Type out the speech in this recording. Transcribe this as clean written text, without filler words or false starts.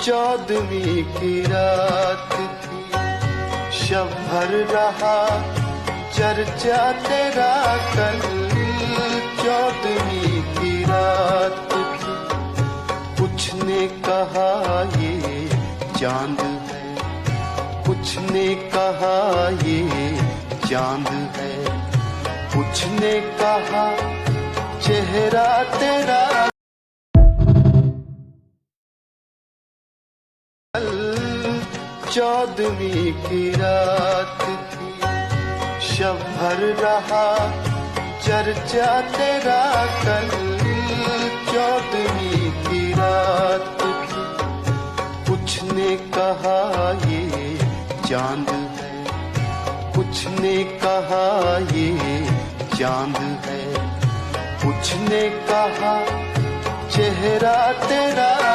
14वीं की रात थी, शव भर रहा चर्चा तेरा कल। 14वीं की रात थी, कुछ ने कहा ये चांद है, कुछ ने कहा ये चांद है, कुछ ने कहा चेहरा तेरा। 14वीं की रात थी, शव भर रहा चर्चा तेरा कल। 14वीं की रात थी, कुछ ने कहा ये चांद है, कुछ ने कहा ये चांद है, कुछ ने कहा चेहरा तेरा।